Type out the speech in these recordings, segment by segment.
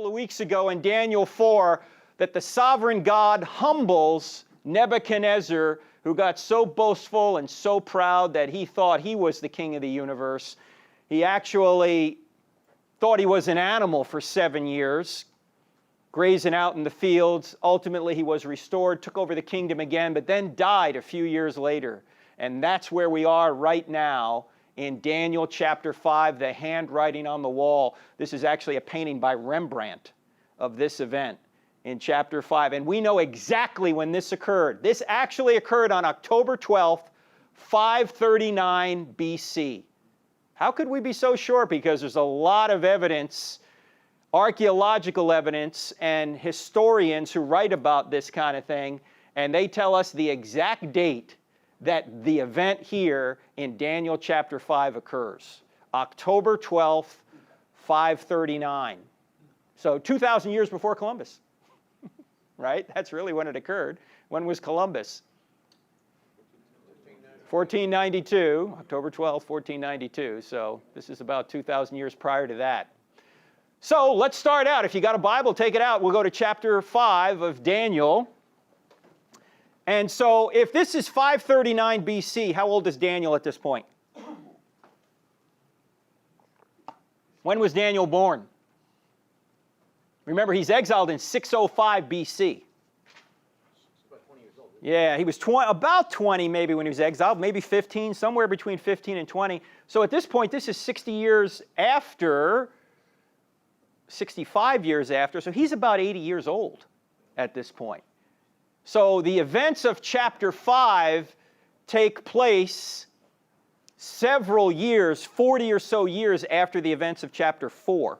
couple of weeks ago in Daniel 4 that the sovereign God humbles Nebuchadnezzar, who got so boastful and so proud that he thought he was the king of the universe. He actually thought he was an animal for 7 years, grazing out in the fields. Ultimately, he was restored, took over the kingdom again, but then died a few years later. And that's where we are right now in Daniel chapter 5, the handwriting on the wall. This is actually a painting by Rembrandt of this event in chapter 5. And we know exactly when this occurred. This actually occurred on October 12th, 539 BC. How could we be so sure? Because there's a lot of evidence, archaeological evidence, and historians who write about this kind of thing, and they tell us the exact date that the event here in Daniel chapter 5 occurs. October 12th, 539. So 2,000 years before Columbus, right? That's really when it occurred. When was Columbus? 1492, October 12th, 1492. So this is about 2,000 years prior to that. So let's start out. If you got a Bible, take it out. We'll go to chapter 5 of Daniel. And so if this is 539 BC, how old is Daniel at this point? When was Daniel born? Remember, he's exiled in 605 BC. Yeah, he was about 20 maybe when he was exiled, maybe 15, somewhere between 15 and 20. So at this point, this is 60 years after, 65 years after, so he's about 80 years old at this point. So the events of chapter 5 take place several years, 40 or so years after the events of chapter 4.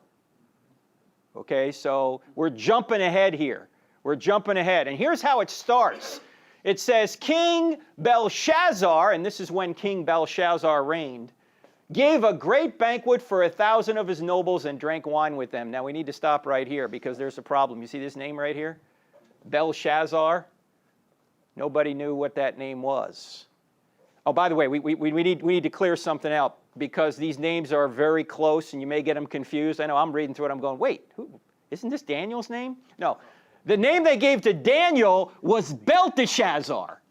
Okay, so we're jumping ahead here. We're jumping ahead. And here's how it starts. It says, King Belshazzar, and this is when King Belshazzar reigned, gave a great banquet for 1,000 of his nobles and drank wine with them. Now we need to stop right here because there's a problem. You see this name right here? Belshazzar. Nobody knew what that name was. Oh, by the way, we need to clear something out because these names are very close and you may get them confused. I know I'm reading through it. I'm going, wait, isn't this Daniel's name? No. The name they gave to Daniel was Belteshazzar.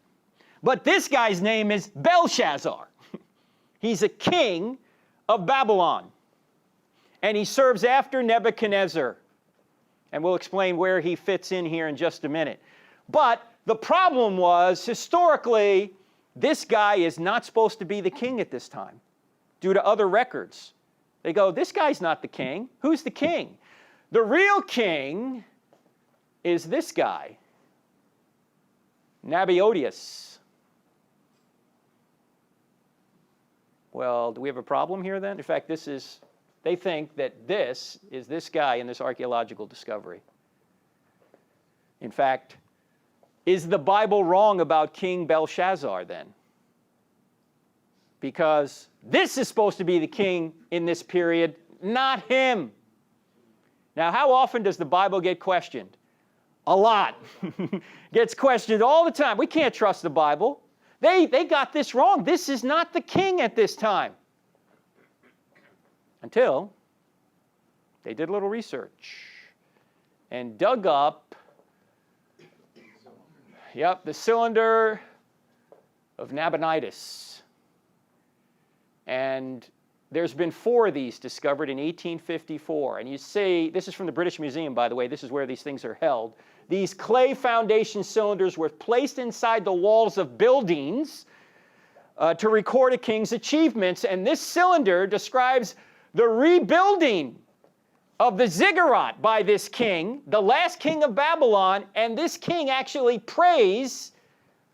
But this guy's name is Belshazzar. He's a king of Babylon. And he serves after Nebuchadnezzar. And we'll explain where he fits in here in just a minute. But the problem was, historically, this guy is not supposed to be the king at this time due to other records. They go, this guy's not the king. Who's the king? The real king is this guy, Nabonidus. Well, do we have a problem here then? In fact, they think that this is this guy in this archaeological discovery. In fact, is the Bible wrong about King Belshazzar then? Because this is supposed to be the king in this period, not him. Now, how often does the Bible get questioned? A lot. Gets questioned all the time. We can't trust the Bible. They got this wrong. This is not the king at this time. Until they did a little research and dug up, the cylinder of Nabonidus. And there's been 4 of these discovered in 1854. And you see, this is from the British Museum, by the way. This is where these things are held. These clay foundation cylinders were placed inside the walls of buildings to record a king's achievements. And this cylinder describes the rebuilding of the ziggurat by this king, the last king of Babylon. And this king actually prays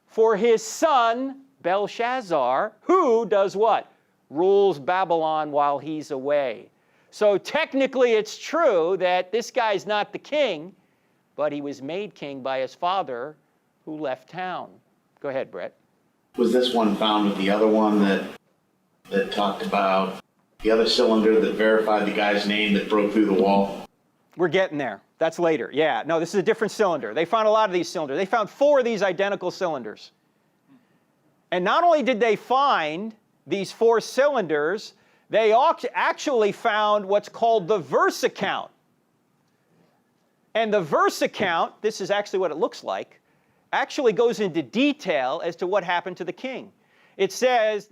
for his son, Belshazzar, who does what? Rules Babylon while he's away. So technically it's true that this guy's not the king, but he was made king by his father who left town. Go ahead, Brett. Was this one found with the other one that talked about the other cylinder that verified the guy's name that broke through the wall? We're getting there. That's later. Yeah, no, this is a different cylinder. They found a lot of these cylinders. They found 4 of these identical cylinders. And not only did they find these 4 cylinders, they actually found what's called the verse account And the verse account, this is actually what it looks like, actually goes into detail as to what happened to the king. It says,